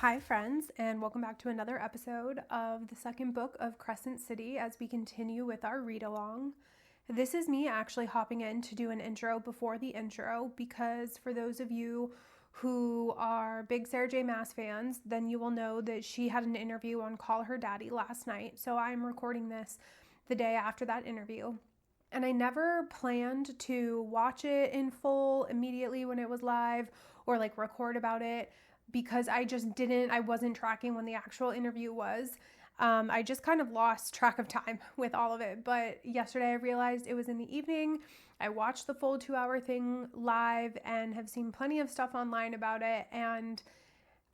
Hi friends, and welcome back to another episode of the second book of Cresecent City as we continue with our read-along. This is me actually hopping in to do an intro before the intro because for those of you who are big Sarah J. Maas fans, then you will know that she had an interview on Call Her Daddy last night, so I'm recording this the day after that interview. And I never planned to watch it in full immediately when it was live or record about it because I wasn't tracking when the actual interview was. I just kind of lost track of time with all of it. But yesterday I realized it was in the evening. I watched the full 2-hour thing live and have seen plenty of stuff online about it. And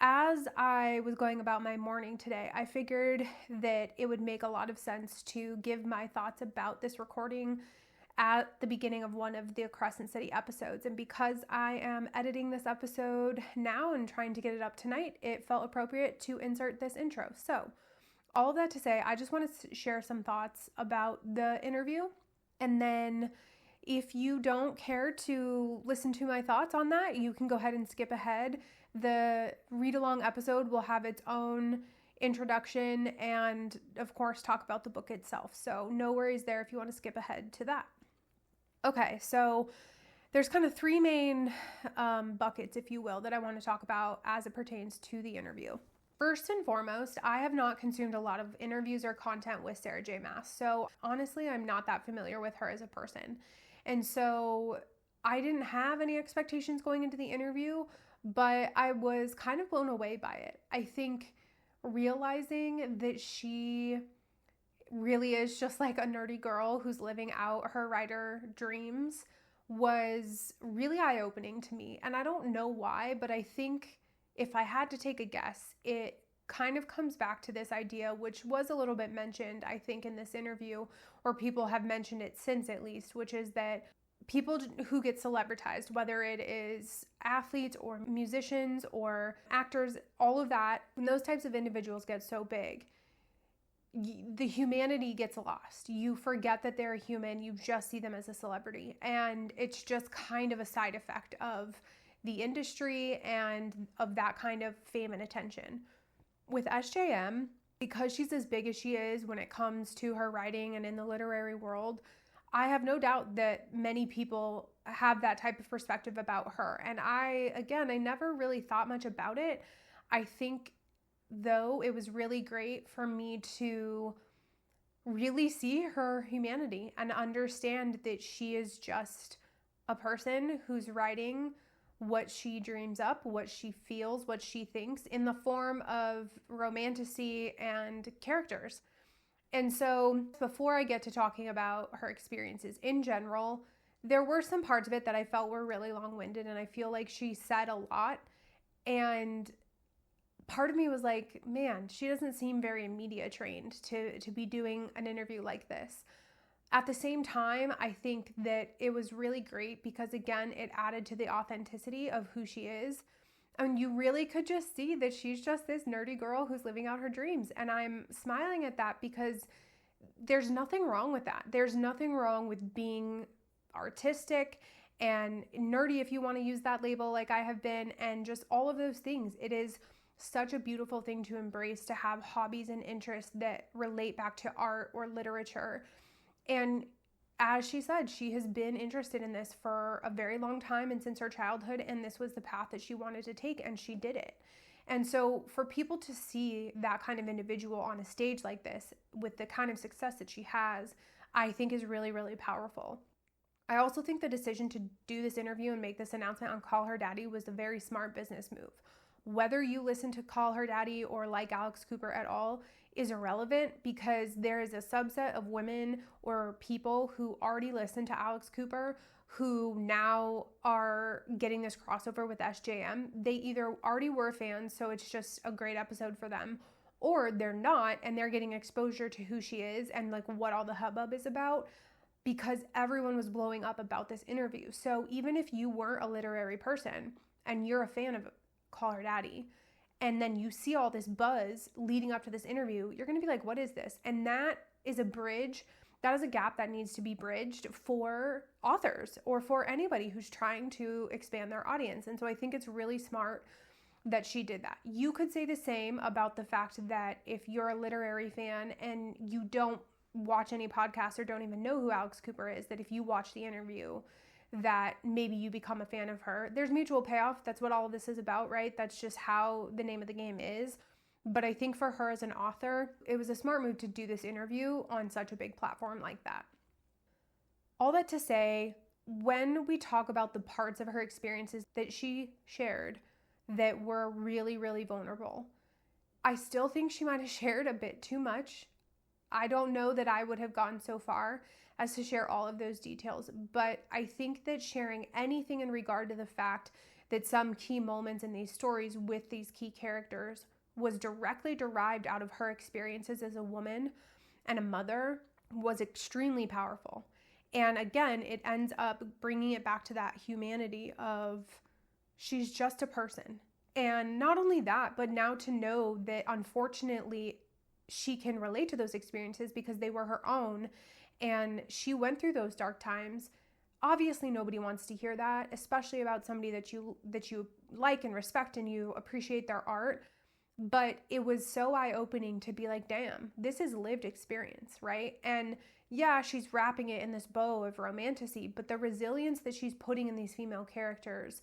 as I was going about my morning today, I figured that it would make a lot of sense to give my thoughts about this recording at the beginning of one of the Crescent City episodes. And because I am editing this episode now and trying to get it up tonight, it felt appropriate to insert this intro. So all of that to say, I just want to share some thoughts about the interview. And then if you don't care to listen to my thoughts on that, you can go ahead and skip ahead. The read-along episode will have its own introduction and, of course, talk about the book itself. So no worries there if you want to skip ahead to that. Okay, so there's kind of three main buckets, if you will, that I want to talk about as it pertains to the interview. First and foremost, I have not consumed a lot of interviews or content with Sarah J. Maas. So honestly, I'm not that familiar with her as a person. And so I didn't have any expectations going into the interview, but I was kind of blown away by it. I think realizing that she really is just like a nerdy girl who's living out her writer dreams was really eye-opening to me. And I don't know why, but I think if I had to take a guess, it kind of comes back to this idea, which was a little bit mentioned, I think, in this interview, or people have mentioned it since at least, which is that people who get celebritized, whether it is athletes or musicians or actors, all of that, when those types of individuals get so big, the humanity gets lost. You forget that they're a human. You just see them as a celebrity. And it's just kind of a side effect of the industry and of that kind of fame and attention. With SJM, because she's as big as she is when it comes to her writing and in the literary world, I have no doubt that many people have that type of perspective about her. And I never really thought much about it. I think though it was really great for me to really see her humanity and understand that she is just a person who's writing what she dreams up, what she feels, what she thinks in the form of romantasy and characters. And so before I get to talking about her experiences in general, there were some parts of it that I felt were really long-winded, and I feel like she said a lot. And part of me was like, man, she doesn't seem very media trained to be doing an interview like this. At the same time, I think that it was really great because, again, it added to the authenticity of who she is. And you really could just see that she's just this nerdy girl who's living out her dreams. And I'm smiling at that because there's nothing wrong with that. There's nothing wrong with being artistic and nerdy, if you want to use that label like I have been, and just all of those things. It is such a beautiful thing to embrace, to have hobbies and interests that relate back to art or literature. And as she said, she has been interested in this for a very long time and since her childhood, and this was the path that she wanted to take, and she did it. And so for people to see that kind of individual on a stage like this with the kind of success that she has, I think is really, really powerful. I also think the decision to do this interview and make this announcement on Call Her Daddy was a very smart business move. Whether you listen to Call Her Daddy or like Alex Cooper at all is irrelevant because there is a subset of women or people who already listen to Alex Cooper who now are getting this crossover with SJM. They either already were fans, so it's just a great episode for them, or they're not and they're getting exposure to who she is and what all the hubbub is about because everyone was blowing up about this interview. So even if you weren't a literary person and you're a fan of Call Her Daddy, and then you see all this buzz leading up to this interview, you're going to be like, what is this? And that is a bridge. That is a gap that needs to be bridged for authors or for anybody who's trying to expand their audience. And so I think it's really smart that she did that. You could say the same about the fact that if you're a literary fan and you don't watch any podcasts or don't even know who Alex Cooper is, that if you watch the interview, that maybe you become a fan of her. There's mutual payoff. That's what all of this is about, right? That's just how the name of the game is. But I think for her as an author, it was a smart move to do this interview on such a big platform like that. All that to say, when we talk about the parts of her experiences that she shared that were really, really vulnerable, I still think she might have shared a bit too much. I don't know that I would have gone so far as to share all of those details, but I think that sharing anything in regard to the fact that some key moments in these stories with these key characters was directly derived out of her experiences as a woman and a mother was extremely powerful. And again, it ends up bringing it back to that humanity of she's just a person. And not only that, but now to know that unfortunately she can relate to those experiences because they were her own and she went through those dark times. Obviously nobody wants to hear that, especially about somebody that you like and respect and you appreciate their art. But it was so eye-opening to be like, damn, this is lived experience, right? And yeah, she's wrapping it in this bow of romantasy, but the resilience that she's putting in these female characters,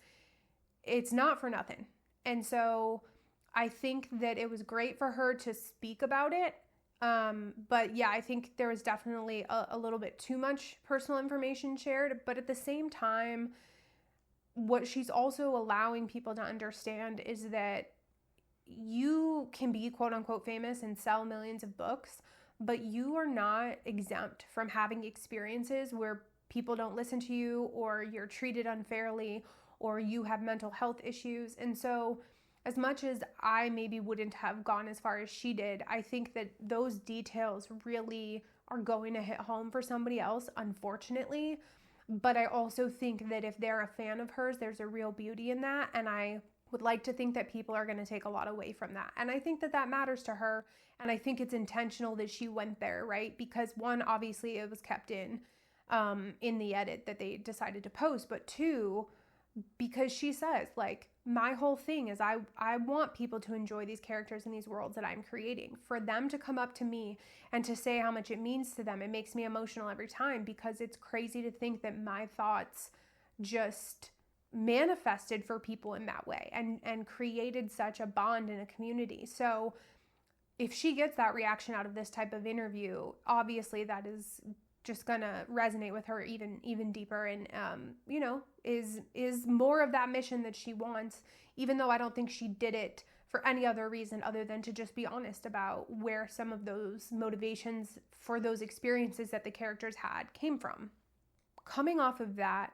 it's not for nothing. And so I think that it was great for her to speak about it. But yeah, I think there was definitely a little bit too much personal information shared. But at the same time, what she's also allowing people to understand is that you can be quote unquote famous and sell millions of books, but you are not exempt from having experiences where people don't listen to you or you're treated unfairly or you have mental health issues. And so as much as I maybe wouldn't have gone as far as she did, I think that those details really are going to hit home for somebody else, unfortunately. But I also think that if they're a fan of hers, there's a real beauty in that. And I would like to think that people are going to take a lot away from that. And I think that that matters to her. And I think it's intentional that she went there, right? Because one, obviously it was kept in the edit that they decided to post. But two, because she says, like, my whole thing is I want people to enjoy these characters and these worlds that I'm creating. For them to come up to me and to say how much it means to them, it makes me emotional every time because it's crazy to think that my thoughts just manifested for people in that way and created such a bond in a community. So if she gets that reaction out of this type of interview, obviously that is just gonna resonate with her even deeper and is more of that mission that she wants, even though I don't think she did it for any other reason other than to just be honest about where some of those motivations for those experiences that the characters had came from. Coming off of that,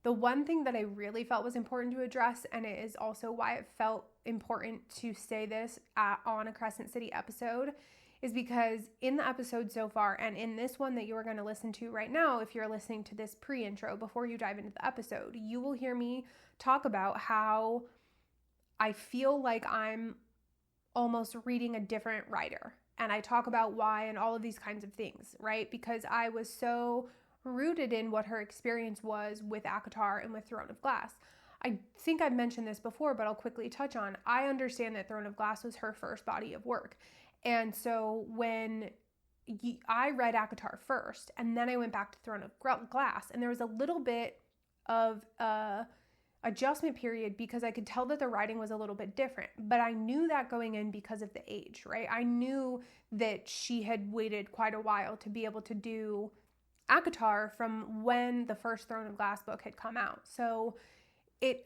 the one thing that I really felt was important to address, and it is also why it felt important to say this on a Crescent City episode, is because in the episode so far, and in this one that you are going to listen to right now, if you're listening to this pre-intro before you dive into the episode, you will hear me talk about how I feel like I'm almost reading a different writer. And I talk about why and all of these kinds of things, right? Because I was so rooted in what her experience was with ACOTAR and with Throne of Glass. I think I've mentioned this before, but I'll quickly touch on. I understand that Throne of Glass was her first body of work. And so when I read ACOTAR first, and then I went back to Throne of Glass, and there was a little bit of adjustment period because I could tell that the writing was a little bit different. But I knew that going in because of the age, right? I knew that she had waited quite a while to be able to do ACOTAR from when the first Throne of Glass book had come out. So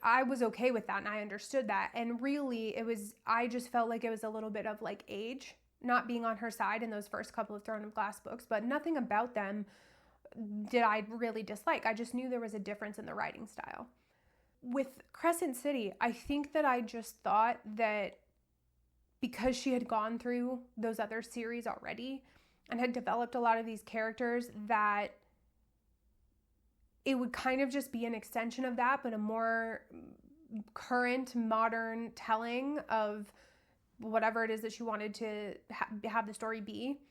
I was okay with that and I understood that. And really I just felt like it was a little bit of like age, not being on her side in those first couple of Throne of Glass books, but nothing about them did I really dislike. I just knew there was a difference in the writing style. With Crescent City, I think that I just thought that because she had gone through those other series already and had developed a lot of these characters, that it would kind of just be an extension of that, but a more current, modern telling of whatever it is that she wanted to have the story be.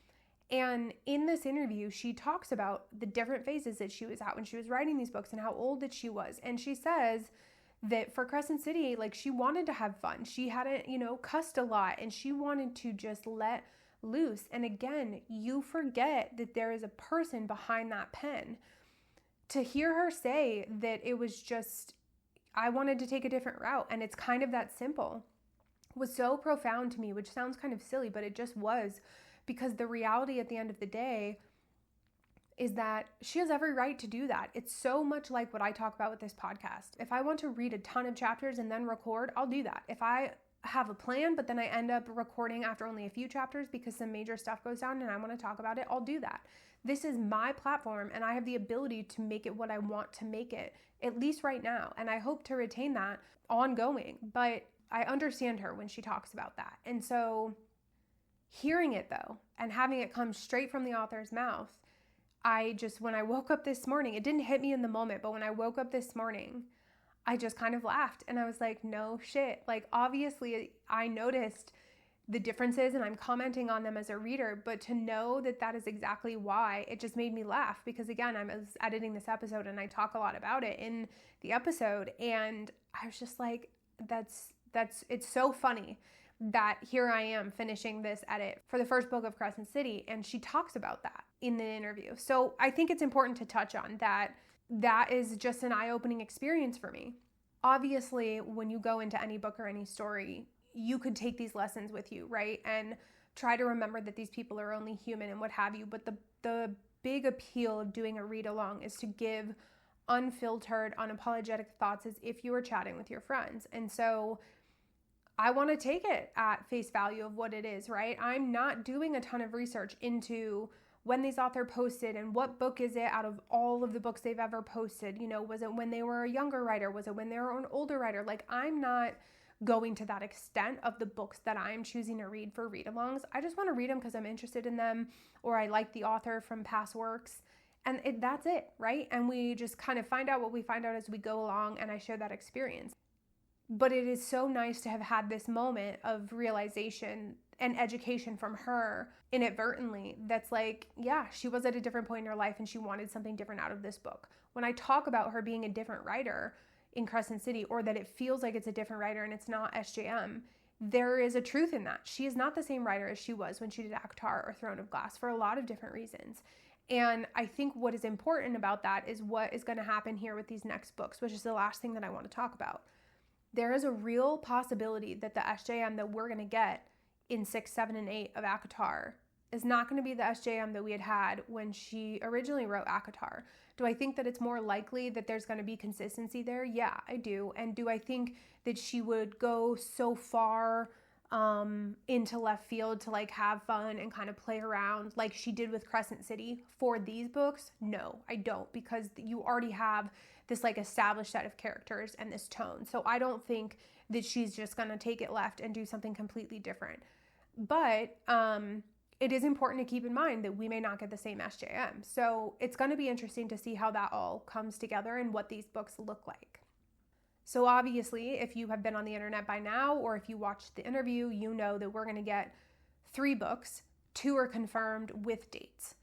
And in this interview, she talks about the different phases that she was at when she was writing these books and how old that she was. And she says that for Crescent City, like she wanted to have fun. She hadn't, cussed a lot, and she wanted to just let loose. And again, you forget that there is a person behind that pen. To hear her say that it was just, I wanted to take a different route, and it's kind of that simple, was so profound to me, which sounds kind of silly, but it just was, because the reality at the end of the day is that she has every right to do that. It's so much like what I talk about with this podcast. If I want to read a ton of chapters and then record, I'll do that. If I have a plan, but then I end up recording after only a few chapters because some major stuff goes down and I want to talk about it, I'll do that. This is my platform, and I have the ability to make it what I want to make it, at least right now. And I hope to retain that ongoing. But I understand her when she talks about that. And so hearing it though, and having it come straight from the author's mouth, when I woke up this morning, it didn't hit me in the moment, but when I woke up this morning, I just kind of laughed and I was like, no shit. Like, obviously I noticed the differences and I'm commenting on them as a reader, but to know that that is exactly why, it just made me laugh, because again, I was editing this episode and I talk a lot about it in the episode, and I was just like, it's so funny that here I am finishing this edit for the first book of Crescent City, and she talks about that in the interview. So I think it's important to touch on that. That is just an eye-opening experience for me. Obviously, when you go into any book or any story, you could take these lessons with you, right? And try to remember that these people are only human and what have you. But the big appeal of doing a read-along is to give unfiltered, unapologetic thoughts as if you were chatting with your friends. And so I want to take it at face value of what it is, right? I'm not doing a ton of research into when these author posted and what book is it out of all of the books they've ever posted. Was it when they were a younger writer? Was it when they were an older writer? Like, I'm not going to that extent of the books that I'm choosing to read for read-alongs. I just want to read them because I'm interested in them, or I like the author from past works. And that's it, right? And we just kind of find out what we find out as we go along, and I share that experience. But it is so nice to have had this moment of realization and education from her inadvertently that's like, yeah, she was at a different point in her life and she wanted something different out of this book. When I talk about her being a different writer in Crescent City, or that it feels like it's a different writer and it's not SJM, there is a truth in that. She is not the same writer as she was when she did ACOTAR or Throne of Glass for a lot of different reasons. And I think what is important about that is what is going to happen here with these next books, which is the last thing that I want to talk about. There is a real possibility that the SJM that we're going to get in 6, 7, and 8 of ACOTAR is not going to be the SJM that we had when she originally wrote ACOTAR. Do I think that it's more likely that there's going to be consistency there? Yeah, I do. And do I think that she would go so far into left field to like have fun and kind of play around like she did with Crescent City for these books? No, I don't, because you already have this like established set of characters and this tone. So I don't think that she's just going to take it left and do something completely different. But it is important to keep in mind that we may not get the same SJM. So it's going to be interesting to see how that all comes together and what these books look like. So obviously, if you have been on the internet by now, or if you watched the interview, you know that we're going to get 3 books. 2 are confirmed with dates.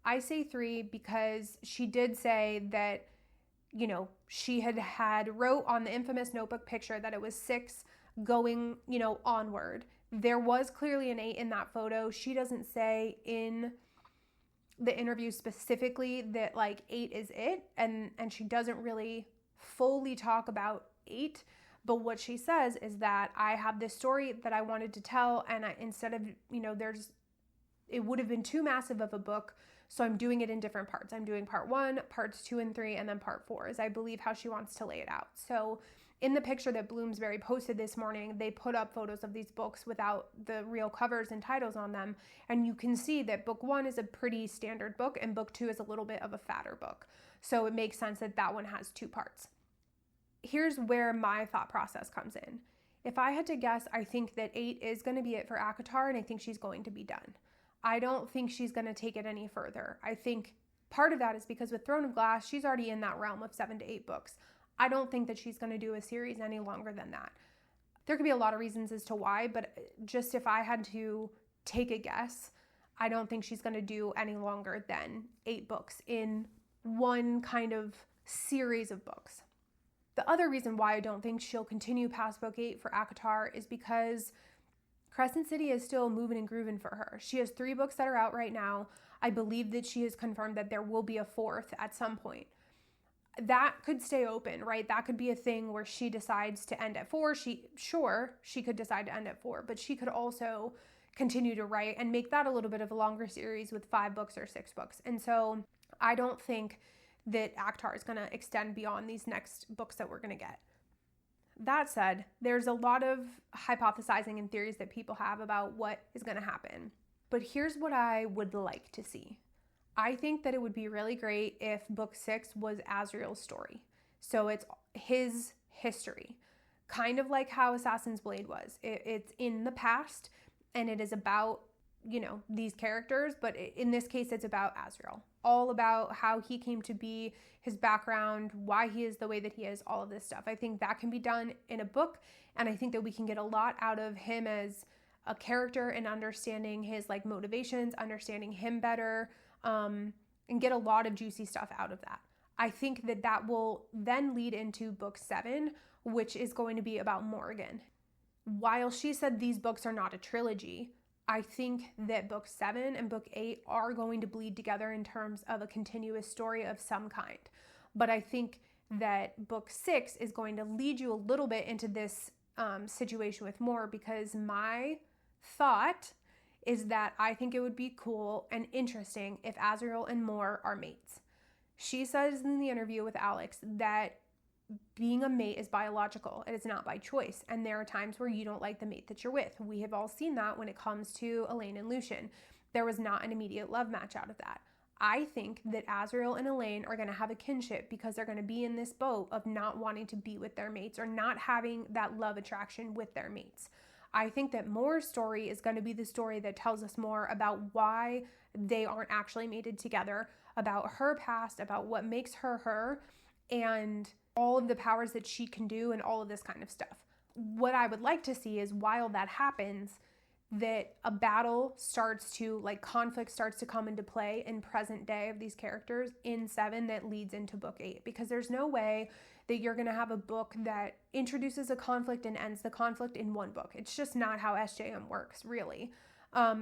I say 3 because she did say that, she had wrote on the infamous notebook picture that it was 6 going, onward. There was clearly an 8 in that photo. She doesn't say in the interview specifically that like 8 is it, and she doesn't really fully talk about 8, but what she says is that I have this story that I wanted to tell, and instead of, it would have been too massive of a book, so I'm doing it in different parts. I'm doing part 1, parts 2 and 3, and then part 4 is I believe how she wants to lay it out. So in the picture that Bloomsbury posted this morning, they put up photos of these books without the real covers and titles on them, and you can see that book 1 is a pretty standard book and book 2 is a little bit of a fatter book. So it makes sense that that one has 2 parts. Here's where my thought process comes in. If I had to guess, I think that 8 is going to be it for ACOTAR, and I think she's going to be done. I don't think she's going to take it any further. I think part of that is because with Throne of Glass, she's already in that realm of 7 to 8 books. I don't think that she's going to do a series any longer than that. There could be a lot of reasons as to why, but just if I had to take a guess, I don't think she's going to do any longer than 8 books in one kind of series of books. The other reason why I don't think she'll continue past book 8 for ACOTAR is because Crescent City is still moving and grooving for her. She has 3 books that are out right now. I believe that she has confirmed that there will be a 4th at some point. That could stay open, right? That could be a thing where she decides to end at 4. She could decide to end at 4, but she could also continue to write and make that a little bit of a longer series with 5 books or 6 books. And so I don't think that ACOTAR is going to extend beyond these next books that we're going to get. That said, there's a lot of hypothesizing and theories that people have about what is going to happen. But here's what I would like to see. I think that it would be really great if book 6 was Azriel's story. So it's his history, kind of like how Assassin's Blade was. It's in the past and it is about, these characters, but in this case, it's about Azriel. All about how he came to be, his background, why he is the way that he is, all of this stuff. I think that can be done in a book, and I think that we can get a lot out of him as a character and understanding his motivations, understanding him better, and get a lot of juicy stuff out of that. I think that will then lead into book 7, which is going to be about Morgan. While she said these books are not a trilogy, I think that book 7 and book 8 are going to bleed together in terms of a continuous story of some kind. But I think that book 6 is going to lead you a little bit into this situation with Mor, because my thought is that I think it would be cool and interesting if Azriel and Mor are mates. She says in the interview with Alex that being a mate is biological. It is not by choice. And there are times where you don't like the mate that you're with. We have all seen that when it comes to Elaine and Lucien. There was not an immediate love match out of that. I think that Azriel and Elaine are going to have a kinship because they're going to be in this boat of not wanting to be with their mates or not having that love attraction with their mates. I think that Mor's story is going to be the story that tells us more about why they aren't actually mated together, about her past, about what makes her her, and all of the powers that she can do and all of this kind of stuff. What I would like to see is, while that happens, that a battle starts to, conflict starts to come into play in present day of these characters in 7 that leads into book 8. Because there's no way that you're going to have a book that introduces a conflict and ends the conflict in one book. It's just not how SJM works, really.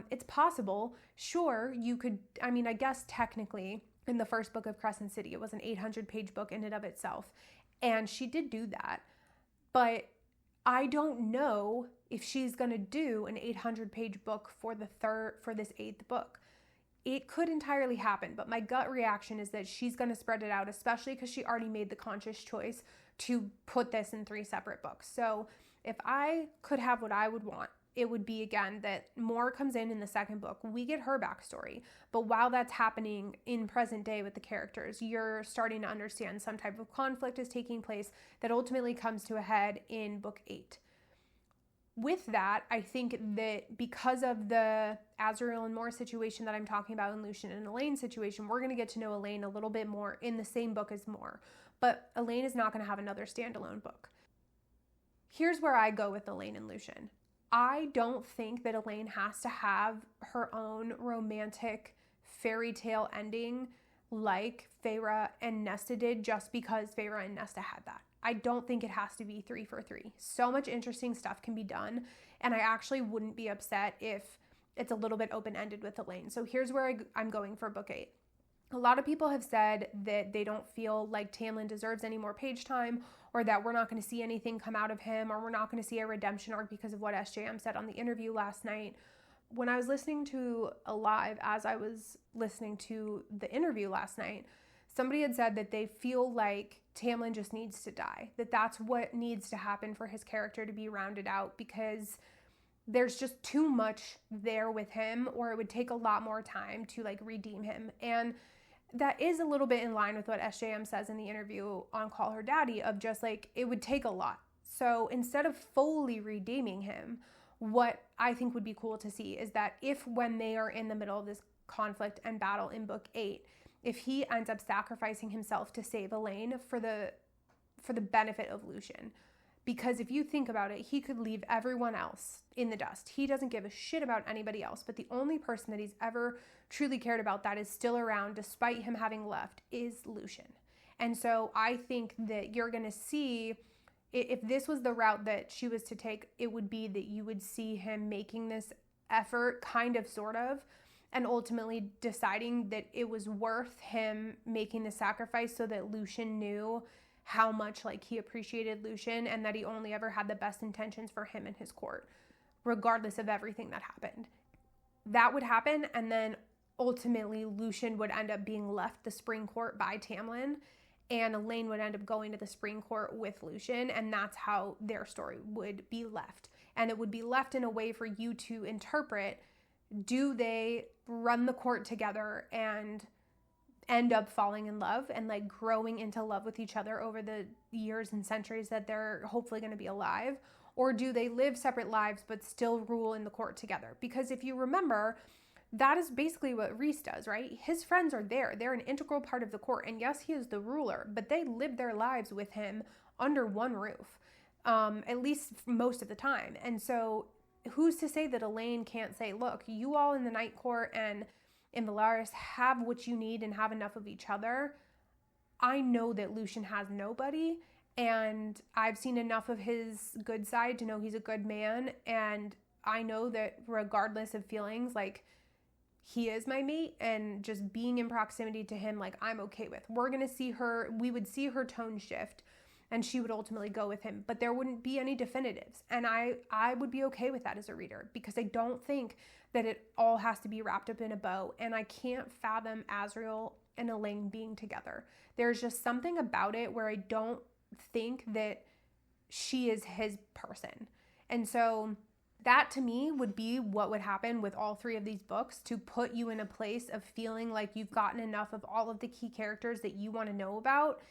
It's possible. Sure, you could, I guess technically in the first book of Crescent City, it was an 800-page book in and of itself. And she did do that. But I don't know if she's going to do an 800-page book for this 8th book. It could entirely happen, but my gut reaction is that she's going to spread it out, especially because she already made the conscious choice to put this in 3 separate books. So if I could have what I would want, it would be, again, that Mor comes in the 2nd book. We get her backstory. But while that's happening in present day with the characters, you're starting to understand some type of conflict is taking place that ultimately comes to a head in book 8. With that, I think that because of the Azriel and Mor situation that I'm talking about in Lucien and Elaine's situation, we're going to get to know Elaine a little bit more in the same book as Mor. But Elaine is not going to have another standalone book. Here's where I go with Elaine and Lucien. I don't think that Elaine has to have her own romantic fairy tale ending like Feyre and Nesta did just because Feyre and Nesta had that. I don't think it has to be 3 for 3. So much interesting stuff can be done, and I actually wouldn't be upset if it's a little bit open-ended with Elaine. So here's where I'm going for book 8. A lot of people have said that they don't feel like Tamlin deserves any more page time, or that we're not going to see anything come out of him, or we're not going to see a redemption arc because of what SJM said on the interview last night. When I was listening to a live, as I was listening to the interview last night, somebody had said that they feel like Tamlin just needs to die, that that's what needs to happen for his character to be rounded out, because there's just too much there with him, or it would take a lot more time to redeem him. And that is a little bit in line with what SJM says in the interview on Call Her Daddy, of just it would take a lot. So instead of fully redeeming him, what I think would be cool to see is that if, when they are in the middle of this conflict and battle in book 8, if he ends up sacrificing himself to save Elaine for the benefit of Lucien. Because if you think about it, he could leave everyone else in the dust. He doesn't give a shit about anybody else, but the only person that he's ever truly cared about that is still around despite him having left is Lucien. And so I think that you're going to see, if this was the route that she was to take, it would be that you would see him making this effort, kind of, sort of, and ultimately deciding that it was worth him making the sacrifice so that Lucien knew how much like he appreciated Lucien and that he only ever had the best intentions for him and his court, regardless of everything that happened. That would happen, and then ultimately Lucien would end up being left the Spring Court by Tamlin, and Elaine would end up going to the Spring Court with Lucien, and that's how their story would be left. And it would be left in a way for you to interpret, do they run the court together and end up falling in love and like growing into love with each other over the years and centuries that they're hopefully going to be alive? Or do they live separate lives but still rule in the court together? Because if you remember, that is basically what Rhys does, right? His friends are there. They're an integral part of the court. And yes, he is the ruler, but they live their lives with him under one roof, at least most of the time. And so who's to say that Elaine can't say, look, you all in the Night Court and in Velaris have what you need and have enough of each other. I know that Lucien has nobody, and I've seen enough of his good side to know he's a good man. And I know that regardless of feelings, like, he is my mate, and just being in proximity to him, like, I'm okay with. We're going to see her, we would see her tone shift, and she would ultimately go with him, but there wouldn't be any definitives. And I would be okay with that as a reader, because I don't think that it all has to be wrapped up in a bow, and I can't fathom Azriel and Elaine being together. There's just something about it where I don't think that she is his person. And so that to me would be what would happen with all three of these books, to put you in a place of feeling like you've gotten enough of all of the key characters that you want to know about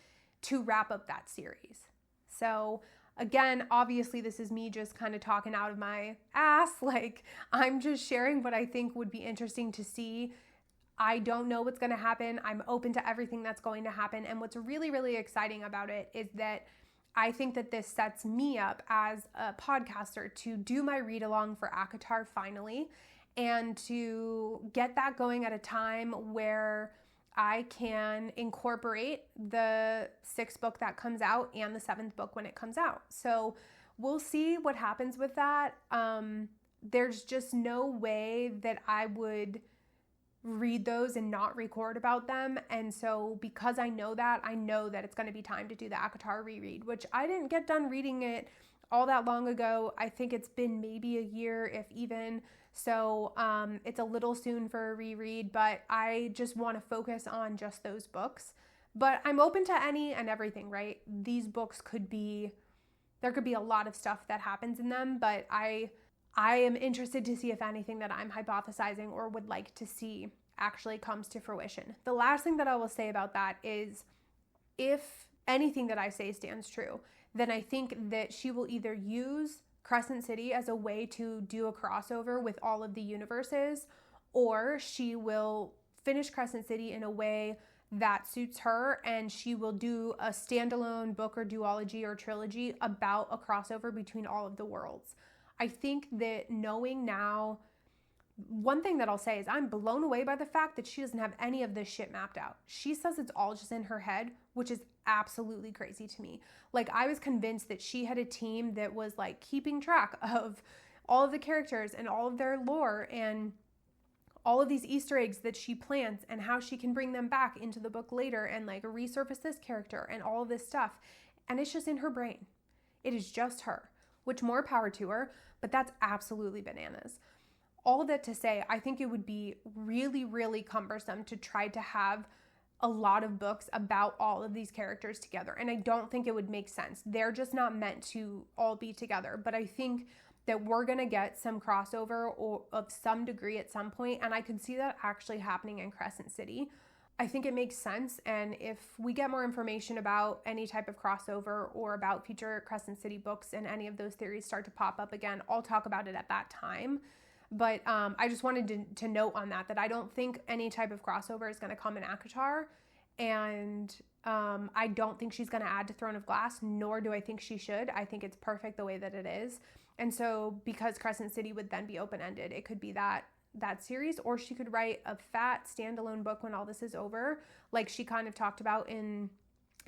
to wrap up that series. So again, obviously this is me just kind of talking out of my ass. Like, I'm just sharing what I think would be interesting to see. I don't know what's going to happen. I'm open to everything that's going to happen. And what's really, really exciting about it is that I think that this sets me up as a podcaster to do my read along for ACOTAR finally, and to get that going at a time where I can incorporate the 6th book that comes out and the 7th book when it comes out. So we'll see what happens with that. There's just no way that I would read those and not record about them. And so because I know that it's going to be time to do the ACOTAR reread, which I didn't get done reading it all that long ago. I think it's been maybe a year, if even. So it's a little soon for a reread, but I just want to focus on just those books. But I'm open to any and everything, right? These books there could be a lot of stuff that happens in them, but I am interested to see if anything that I'm hypothesizing or would like to see actually comes to fruition. The last thing that I will say about that is, if anything that I say stands true, then I think that she will either use Crescent City as a way to do a crossover with all of the universes, or she will finish Crescent City in a way that suits her, and she will do a standalone book or duology or trilogy about a crossover between all of the worlds. I think that knowing now, one thing that I'll say is I'm blown away by the fact that she doesn't have any of this shit mapped out. She says it's all just in her head, which is absolutely crazy to me. Like, I was convinced that she had a team that was like keeping track of all of the characters and all of their lore and all of these Easter eggs that she plants and how she can bring them back into the book later and like resurface this character and all of this stuff. And it's just in her brain. It is just her, which more power to her, but that's absolutely bananas. All of that to say, I think it would be really, really cumbersome to try to have a lot of books about all of these characters together. And I don't think it would make sense. They're just not meant to all be together. But I think that we're going to get some crossover or of some degree at some point, and I could see that actually happening in Crescent City. I think it makes sense, and if we get more information about any type of crossover or about future Crescent City books and any of those theories start to pop up again, I'll talk about it at that time. But I just wanted to note on that I don't think any type of crossover is going to come in ACOTAR, and I don't think she's going to add to Throne of Glass, nor do I think she should. I think it's perfect the way that it is. And so because Crescent City would then be open-ended, it could be that series, or she could write a fat standalone book when all this is over, like she kind of talked about in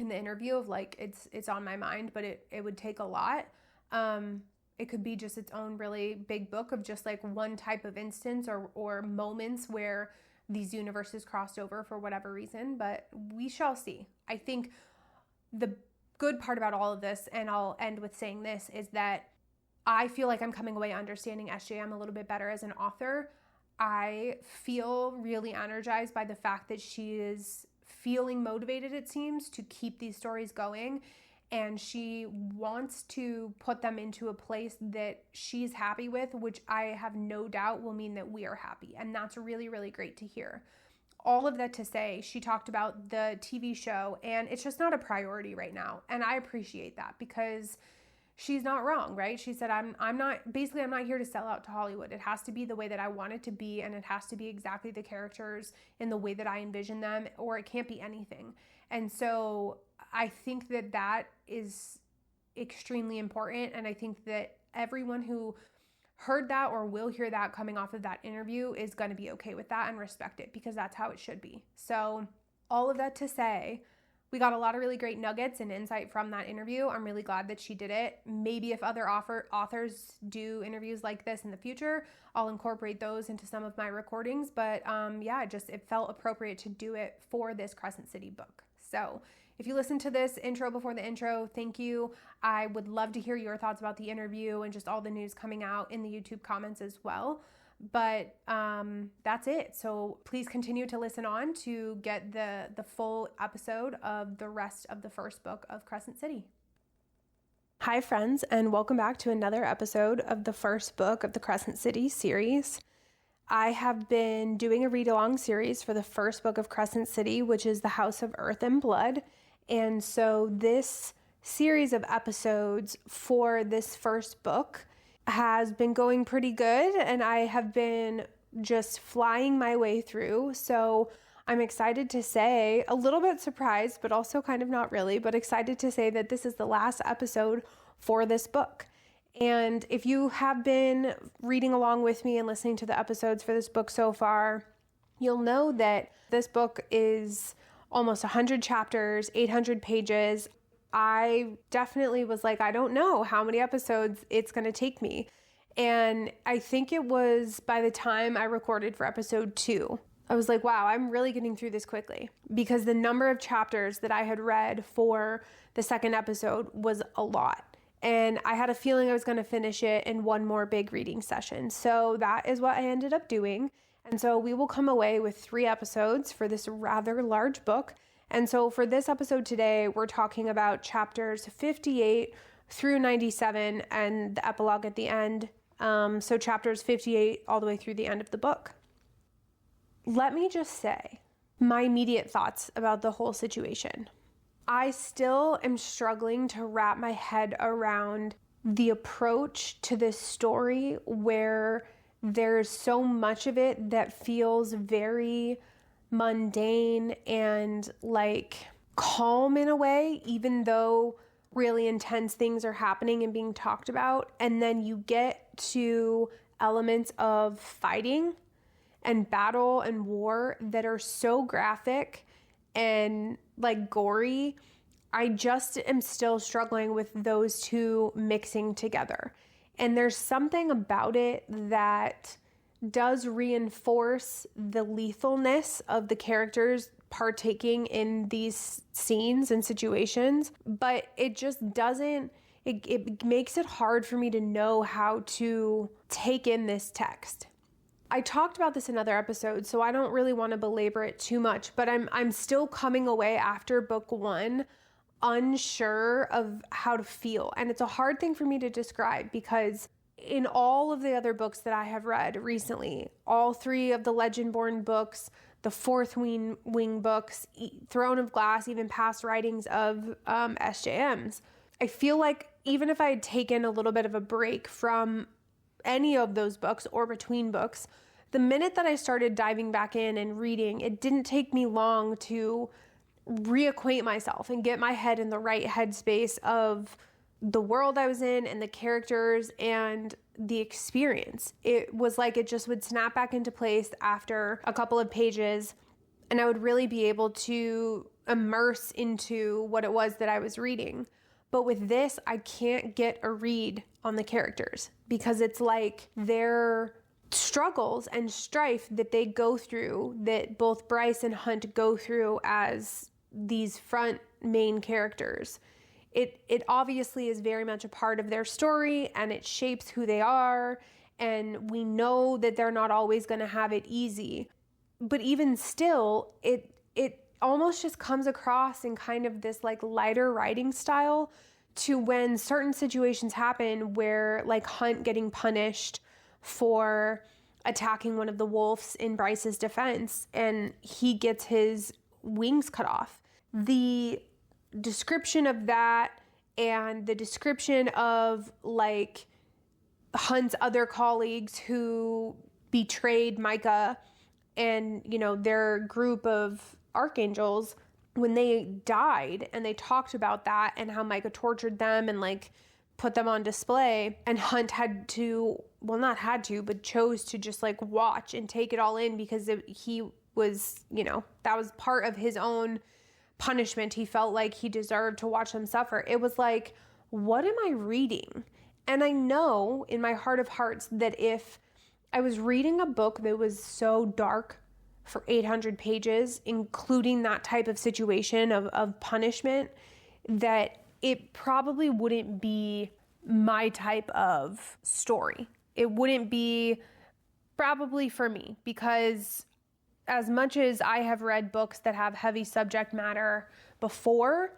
in the interview of like, it's on my mind, but it would take a lot. It could be just its own really big book of just like one type of instance or moments where these universes crossed over for whatever reason, but we shall see. I think the good part about all of this, and I'll end with saying this, is that I feel like I'm coming away understanding SJM a little bit better as an author. I feel really energized by the fact that she is feeling motivated, it seems, to keep these stories going. And she wants to put them into a place that she's happy with, which I have no doubt will mean that we are happy. And that's really, really great to hear. All of that to say, she talked about the TV show, and it's just not a priority right now. And I appreciate that because she's not wrong, right? She said, I'm not here to sell out to Hollywood. It has to be the way that I want it to be, and it has to be exactly the characters in the way that I envision them, or it can't be anything. And so I think that is extremely important. And I think that everyone who heard that or will hear that coming off of that interview is going to be okay with that and respect it, because that's how it should be. So all of that to say, we got a lot of really great nuggets and insight from that interview. I'm really glad that she did it. Maybe if other authors do interviews like this in the future, I'll incorporate those into some of my recordings. But it felt appropriate to do it for this Crescent City book. So if you listened to this intro before the intro, thank you. I would love to hear your thoughts about the interview and just all the news coming out in the YouTube comments as well. But that's it. So please continue to listen on to get the full episode of the rest of the first book of Crescent City. Hi friends, and welcome back to another episode of the first book of the Crescent City series. I have been doing a read-along series for the first book of Crescent City, which is The House of Earth and Blood. And so this series of episodes for this first book has been going pretty good, and I have been just flying my way through. So I'm excited to say, a little bit surprised, but also kind of not really, but excited to say that this is the last episode for this book. And if you have been reading along with me and listening to the episodes for this book so far, you'll know that this book is almost 100 chapters, 800 pages. I definitely was like, I don't know how many episodes it's going to take me. And I think it was by the time I recorded for episode 2, I was like, wow, I'm really getting through this quickly, because the number of chapters that I had read for the second episode was a lot. And I had a feeling I was going to finish it in one more big reading session. So that is what I ended up doing. And so we will come away with 3 episodes for this rather large book. And so for this episode today, we're talking about chapters 58 through 97 and the epilogue at the end. So chapters 58 all the way through the end of the book. Let me just say my immediate thoughts about the whole situation. I still am struggling to wrap my head around the approach to this story, where there's so much of it that feels very mundane and like calm in a way, even though really intense things are happening and being talked about. And then you get to elements of fighting and battle and war that are so graphic and like gory. I just am still struggling with those two mixing together. And there's something about it that does reinforce the lethalness of the characters partaking in these scenes and situations, but it just doesn't, it makes it hard for me to know how to take in this text. I talked about this in other episodes, so I don't really want to belabor it too much, but I'm still coming away after book 1 unsure of how to feel. And it's a hard thing for me to describe, because in all of the other books that I have read recently, all 3 of the Legendborn books, the Fourth Wing books, Throne of Glass, even past writings of SJMs, I feel like even if I had taken a little bit of a break from any of those books or between books, the minute that I started diving back in and reading, it didn't take me long to reacquaint myself and get my head in the right headspace of the world I was in and the characters and the experience. It was like it just would snap back into place after a couple of pages, and I would really be able to immerse into what it was that I was reading. But with this, I can't get a read on the characters because it's like their struggles and strife that they go through, that both Bryce and Hunt go through as these front main characters. It obviously is very much a part of their story, and it shapes who they are, and we know that they're not always going to have it easy. But even still, it almost just comes across in kind of this like lighter writing style to when certain situations happen where like Hunt getting punished for attacking one of the wolves in Bryce's defense and he gets his wings cut off. The description of that and the description of like Hunt's other colleagues who betrayed Micah and, you know, their group of archangels when they died, and they talked about that and how Micah tortured them and like put them on display, and Hunt had to, well, not had to, but chose to just like watch and take it all in because he was, you know, that was part of his own punishment. He felt like he deserved to watch them suffer. It was like, what am I reading? And I know in my heart of hearts that if I was reading a book that was so dark for 800 pages, including that type of situation of punishment, that it probably wouldn't be my type of story. It wouldn't be probably for me, because as much as I have read books that have heavy subject matter before,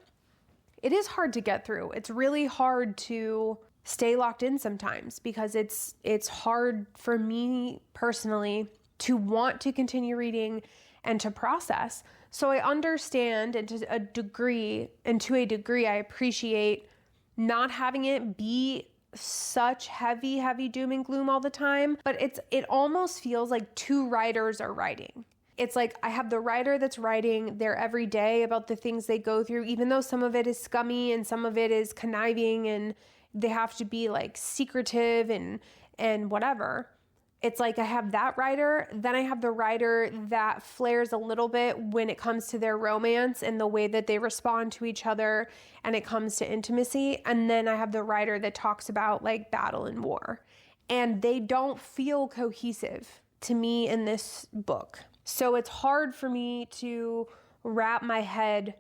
it is hard to get through. It's really hard to stay locked in sometimes because it's hard for me personally to want to continue reading and to process. So I understand, and to a degree, I appreciate not having it be such heavy doom and gloom all the time, but it almost feels like two writers are writing. It's like I have the writer that's writing their everyday about the things they go through, even though some of it is scummy and some of it is conniving and they have to be like secretive and whatever. It's like I have that writer, then I have the writer that flares a little bit when it comes to their romance and the way that they respond to each other and it comes to intimacy. And then I have the writer that talks about like battle and war. And they don't feel cohesive to me in this book. So it's hard for me to wrap my head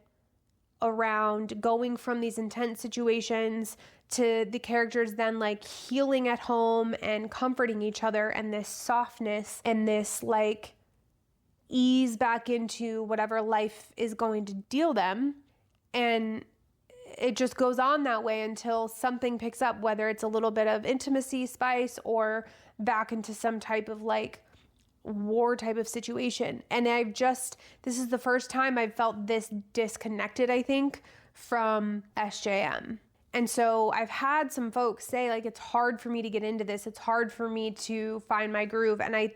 around going from these intense situations to the characters then like healing at home and comforting each other, and this softness and this like ease back into whatever life is going to deal them. And it just goes on that way until something picks up, whether it's a little bit of intimacy spice or back into some type of like war type of situation. And this is the first time I've felt this disconnected, I think, from SJM. And so I've had some folks say like, it's hard for me to get into this. It's hard for me to find my groove. And I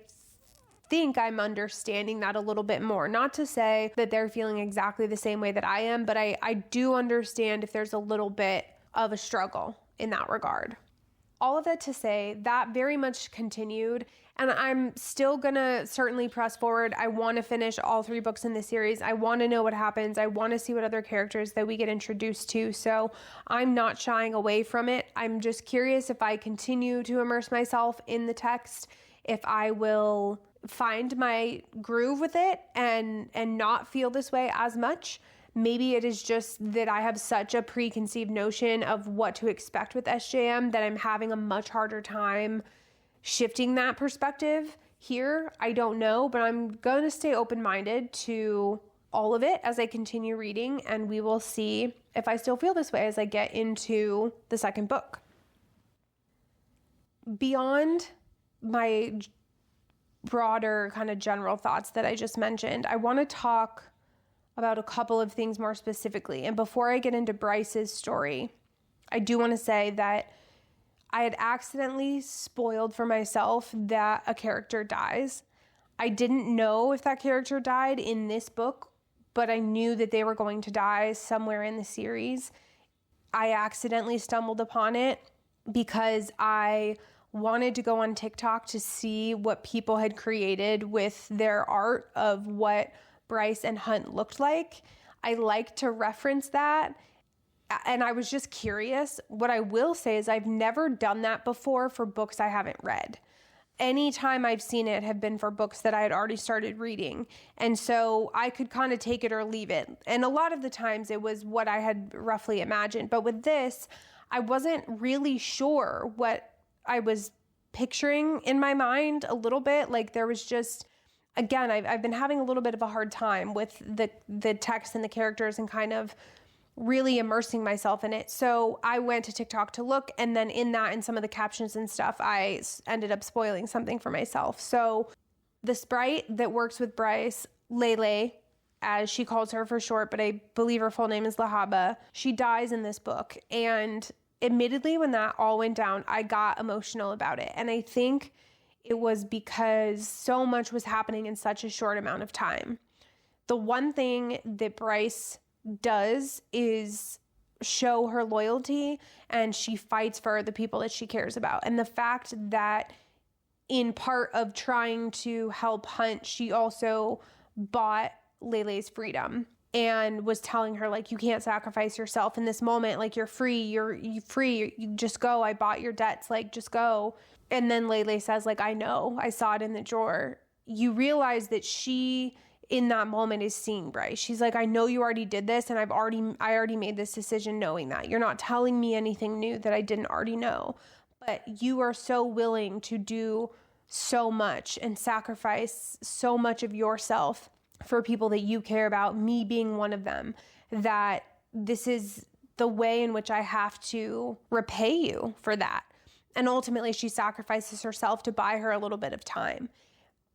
think I'm understanding that a little bit more. Not to say that they're feeling exactly the same way that I am, but I do understand if there's a little bit of a struggle in that regard. All of that to say, that very much continued, and I'm still gonna certainly press forward. I want to finish all 3 books in the series. I want to know what happens. I want to see what other characters that we get introduced to, so I'm not shying away from it. I'm just curious if I continue to immerse myself in the text, if I will find my groove with it and not feel this way as much. Maybe it is just that I have such a preconceived notion of what to expect with SJM that I'm having a much harder time shifting that perspective here. I don't know, but I'm going to stay open-minded to all of it as I continue reading, and we will see if I still feel this way as I get into the second book. Beyond my broader kind of general thoughts that I just mentioned, I want to talk about a couple of things more specifically. And before I get into Bryce's story, I do want to say that I had accidentally spoiled for myself that a character dies. I didn't know if that character died in this book, but I knew that they were going to die somewhere in the series. I accidentally stumbled upon it because I wanted to go on TikTok to see what people had created with their art of what Bryce and Hunt looked like. I like to reference that. And I was just curious. What I will say is I've never done that before for books I haven't read. Anytime I've seen it have been for books that I had already started reading. And so I could kind of take it or leave it. And a lot of the times it was what I had roughly imagined. But with this, I wasn't really sure what I was picturing in my mind a little bit. Like there was just, again, I've been having a little bit of a hard time with the text and the characters and kind of really immersing myself in it. So I went to TikTok to look, and then in that and some of the captions and stuff, I ended up spoiling something for myself. So the sprite that works with Bryce, Lele, as she calls her for short, but I believe her full name is Lahaba, she dies in this book. And admittedly, when that all went down, I got emotional about it. And I think it was because so much was happening in such a short amount of time. The one thing that Bryce does is show her loyalty, and she fights for the people that she cares about. And the fact that in part of trying to help Hunt, she also bought Lele's freedom and was telling her, like, you can't sacrifice yourself in this moment. Like, you're free, you're free, you just go. I bought your debts, like, just go. And then Lele says, like, I know, I saw it in the drawer. You realize that she, in that moment, is seeing Bryce. She's like, I know you already did this, and I already made this decision knowing that. You're not telling me anything new that I didn't already know. But you are so willing to do so much and sacrifice so much of yourself for people that you care about, me being one of them, that this is the way in which I have to repay you for that. And ultimately, she sacrifices herself to buy her a little bit of time.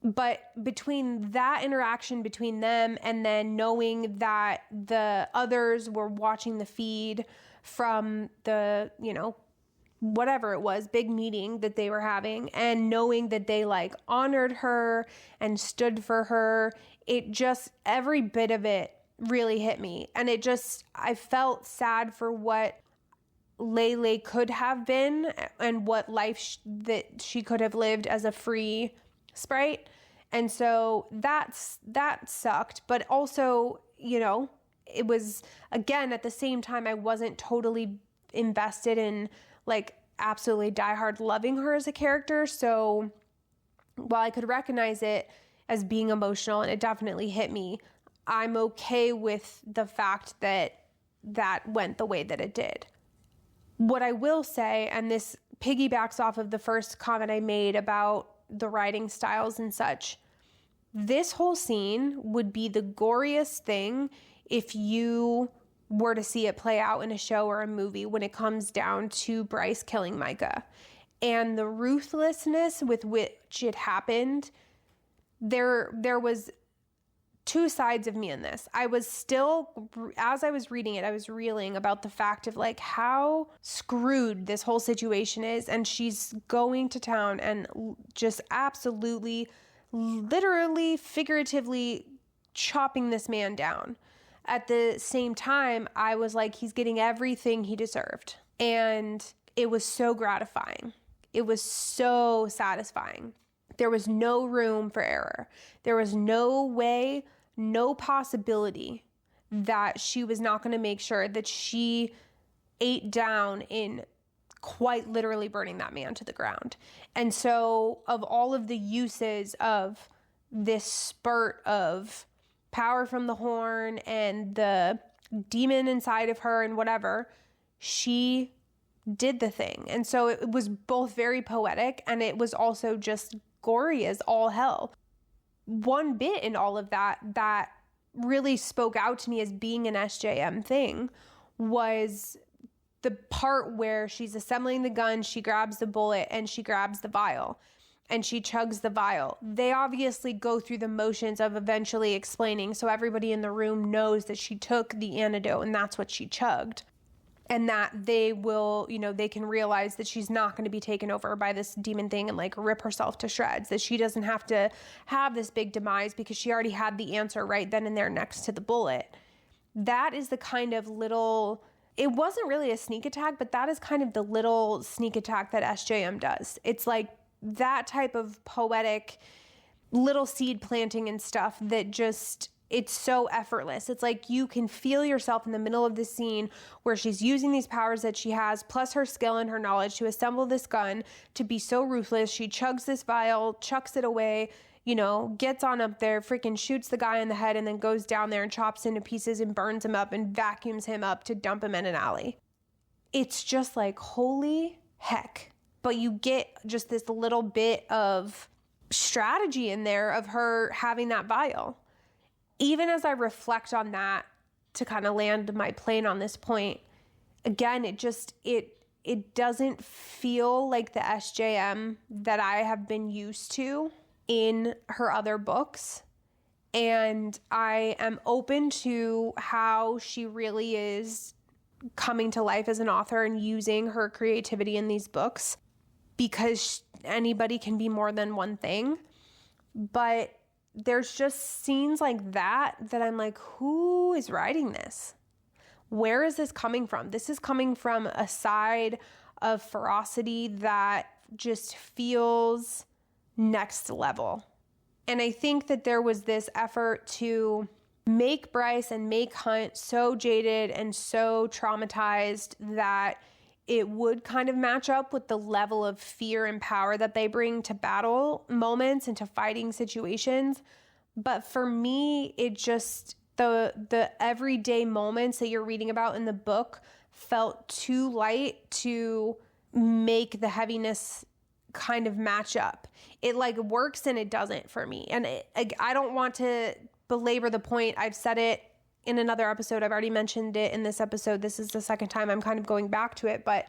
But between that interaction between them and then knowing that the others were watching the feed from the, whatever it was, big meeting that they were having, and knowing that they like honored her and stood for her, it just, every bit of it really hit me. And I felt sad for what Lele could have been and what life that she could have lived as a free sprite. And so that sucked, but also, it was, again, at the same time, I wasn't totally invested in like absolutely diehard loving her as a character. So while I could recognize it as being emotional and it definitely hit me, I'm okay with the fact that went the way that it did. What I will say, and this piggybacks off of the first comment I made about the writing styles and such, this whole scene would be the goriest thing if you were to see it play out in a show or a movie when it comes down to Bryce killing Micah. And the ruthlessness with which it happened, there was two sides of me in this. I was still, as I was reading it, I was reeling about the fact of like how screwed this whole situation is. And she's going to town and just absolutely, literally, figuratively chopping this man down. At the same time, I was like, he's getting everything he deserved. And it was so gratifying. It was so satisfying. There was no room for error. There was no way, no possibility that she was not going to make sure that she ate down in quite literally burning that man to the ground. And so of all of the uses of this spurt of power from the horn and the demon inside of her and whatever, she did the thing. And so it was both very poetic and it was also just gory as all hell. One bit in all of that really spoke out to me as being an SJM thing was the part where she's assembling the gun, she grabs the bullet and she grabs the vial and she chugs the vial. They obviously go through the motions of eventually explaining so everybody in the room knows that she took the antidote and that's what she chugged. And that they will, they can realize that she's not going to be taken over by this demon thing and like rip herself to shreds, that she doesn't have to have this big demise because she already had the answer right then and there next to the bullet. That is the kind of little, it wasn't really a sneak attack, but that is kind of the little sneak attack that SJM does. It's like that type of poetic little seed planting and stuff that just, it's so effortless. It's like you can feel yourself in the middle of the scene where she's using these powers that she has, plus her skill and her knowledge to assemble this gun, to be so ruthless. She chugs this vial, chucks it away, gets on up there, freaking shoots the guy in the head, and then goes down there and chops into pieces and burns him up and vacuums him up to dump him in an alley. It's just like, holy heck. But you get just this little bit of strategy in there of her having that vial. Even as I reflect on that to kind of land my plane on this point, again, it doesn't feel like the SJM that I have been used to in her other books. And I am open to how she really is coming to life as an author and using her creativity in these books, because anybody can be more than one thing. But there's just scenes like that I'm like, who is writing this? Where is this coming from? This is coming from a side of ferocity that just feels next level. And I think that there was this effort to make Bryce and make Hunt so jaded and so traumatized that it would kind of match up with the level of fear and power that they bring to battle moments and to fighting situations. But for me, it just, the everyday moments that you're reading about in the book felt too light to make the heaviness kind of match up. It like works and it doesn't for me. And I don't want to belabor the point. I've said it in another episode. I've already mentioned it in this episode. This is the second time I'm kind of going back to it, but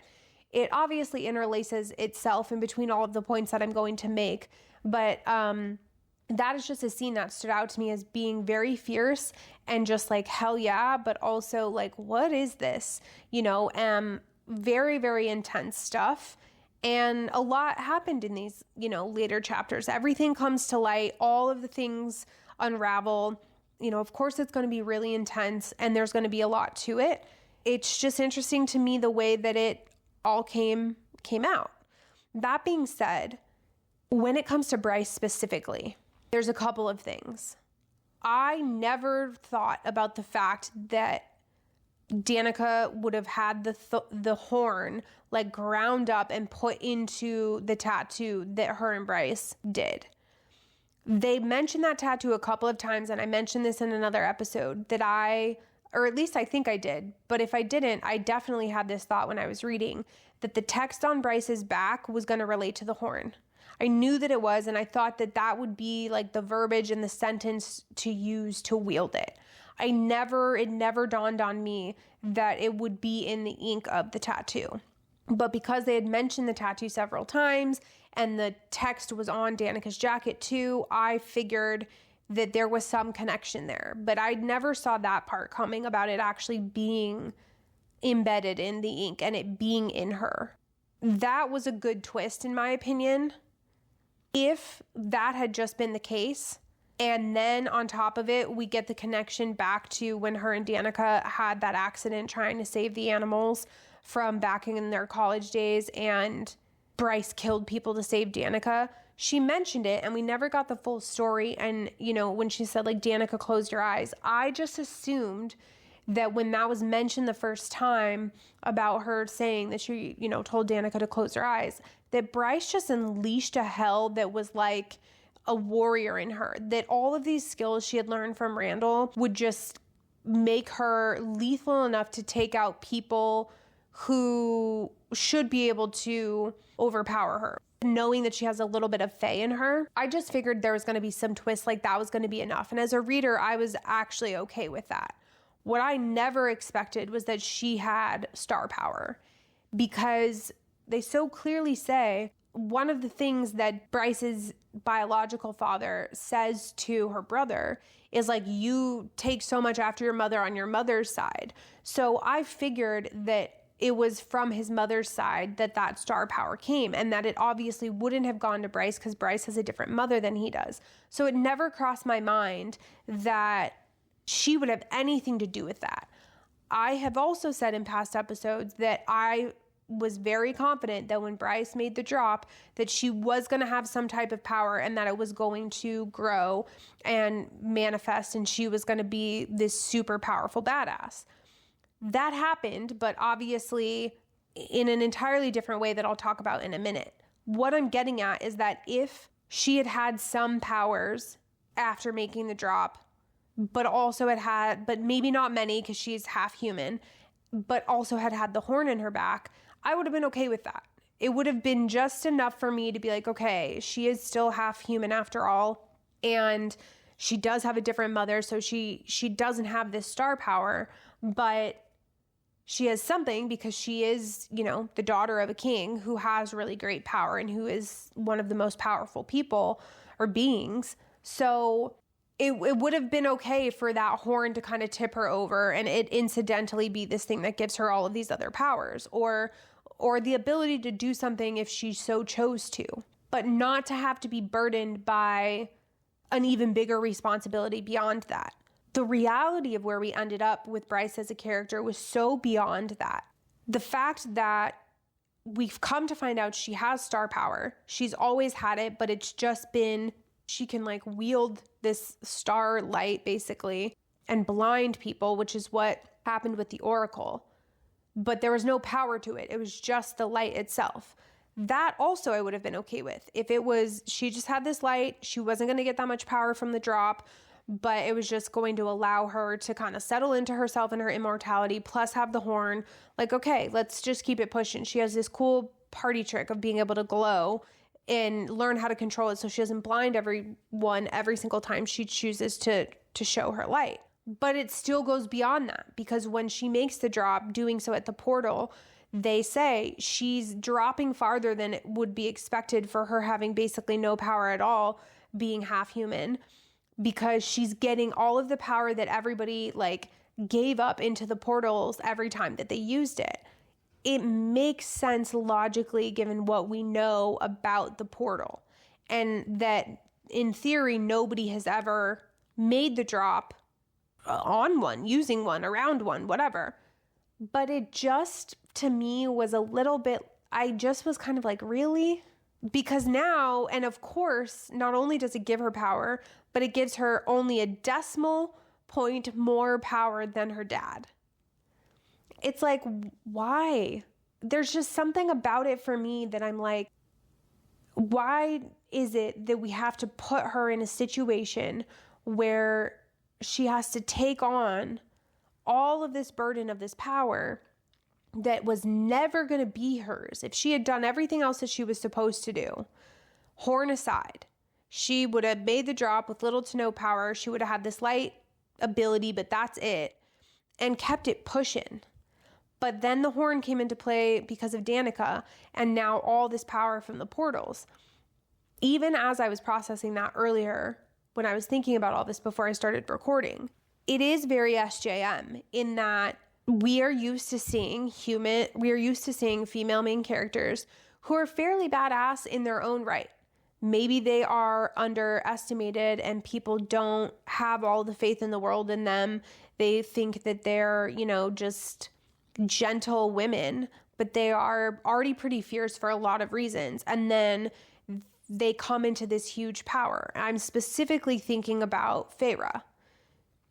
it obviously interlaces itself in between all of the points that I'm going to make. But that is just a scene that stood out to me as being very fierce and just like, hell yeah, but also like, what is this? Very, very intense stuff. And a lot happened in these, later chapters. Everything comes to light. All of the things unravel. Of course it's going to be really intense and there's going to be a lot to it. It's just interesting to me the way that it all came out. That being said, when it comes to Bryce specifically, there's a couple of things. I never thought about the fact that Danica would have had the horn like ground up and put into the tattoo that her and Bryce did. They mentioned that tattoo a couple of times, and I mentioned this in another episode or at least I think I did, but if I didn't, I definitely had this thought when I was reading, that the text on Bryce's back was going to relate to the horn. I knew that it was, and I thought that would be like the verbiage in the sentence to use to wield it. It never dawned on me that it would be in the ink of the tattoo. But because they had mentioned the tattoo several times and the text was on Danica's jacket too, I figured that there was some connection there. But I never saw that part coming about it actually being embedded in the ink and it being in her. That was a good twist in my opinion. If that had just been the case, and then on top of it, we get the connection back to when her and Danica had that accident trying to save the animals from back in their college days, and Bryce killed people to save Danica. She mentioned it and we never got the full story. And, when she said like Danica closed her eyes, I just assumed that when that was mentioned the first time about her saying that she, told Danica to close her eyes, that Bryce just unleashed a hell that was like a warrior in her, that all of these skills she had learned from Randall would just make her lethal enough to take out people who should be able to overpower her. Knowing that she has a little bit of fae in her, I just figured there was going to be some twist, like that was going to be enough. And as a reader, I was actually okay with that. What I never expected was that she had star power, because they so clearly say one of the things that Bryce's biological father says to her brother is like, you take so much after your mother on your mother's side. So I figured that it was from his mother's side that star power came, and that it obviously wouldn't have gone to Bryce because Bryce has a different mother than he does. So it never crossed my mind that she would have anything to do with that. I have also said in past episodes that I was very confident that when Bryce made the drop, that she was going to have some type of power and that it was going to grow and manifest and she was going to be this super powerful badass. That happened, but obviously in an entirely different way that I'll talk about in a minute. What I'm getting at is that if she had had some powers after making the drop, but also but maybe not many because she's half human, but also had the horn in her back, I would have been okay with that. It would have been just enough for me to be like, okay, she is still half human after all. And she does have a different mother. So she doesn't have this star power, but she has something because she is, the daughter of a king who has really great power and who is one of the most powerful people or beings. So it would have been okay for that horn to kind of tip her over and it incidentally be this thing that gives her all of these other powers or the ability to do something if she so chose to, but not to have to be burdened by an even bigger responsibility beyond that. The reality of where we ended up with Bryce as a character was so beyond that. The fact that we've come to find out she has star power. She's always had it, but it's just been, she can wield this star light basically and blind people, which is what happened with the Oracle. But there was no power to it. It was just the light itself. That also I would have been okay with. If it was, she just had this light, she wasn't going to get that much power from the drop, but it was just going to allow her to kind of settle into herself and her immortality, plus have the horn. Okay, let's just keep it pushing. She has this cool party trick of being able to glow and learn how to control it so she doesn't blind everyone every single time she chooses to show her light. But it still goes beyond that, because when she makes the drop, doing so at the portal, they say she's dropping farther than it would be expected for her having basically no power at all, being half human, because she's getting all of the power that everybody gave up into the portals every time that they used it. It makes sense logically given what we know about the portal, and that in theory nobody has ever made the drop on one, using one, around one, whatever. But it just, to me, was a little bit, I just was kind of really? Because now, and of course, not only does it give her power, but it gives her only a decimal point more power than her dad. It's why? There's just something about it for me that I'm why is it that we have to put her in a situation where she has to take on all of this burden of this power that was never going to be hers? If she had done everything else that she was supposed to do, horn aside, she would have made the drop with little to no power. She would have had this light ability, but that's it, and kept it pushing. But then the horn came into play because of Danica, and now all this power from the portals. Even as I was processing that earlier, when I was thinking about all this before I started recording, it is very SJM in that we are used to seeing female main characters who are fairly badass in their own right. Maybe they are underestimated and people don't have all the faith in the world in them. They think that they're, just gentle women, but they are already pretty fierce for a lot of reasons. And then they come into this huge power. I'm specifically thinking about Feyre.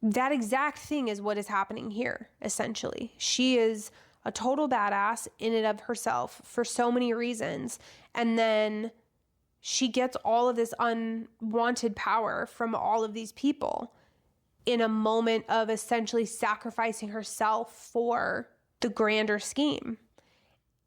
That exact thing is what is happening here, essentially. She is a total badass in and of herself for so many reasons. And then she gets all of this unwanted power from all of these people in a moment of essentially sacrificing herself for the grander scheme.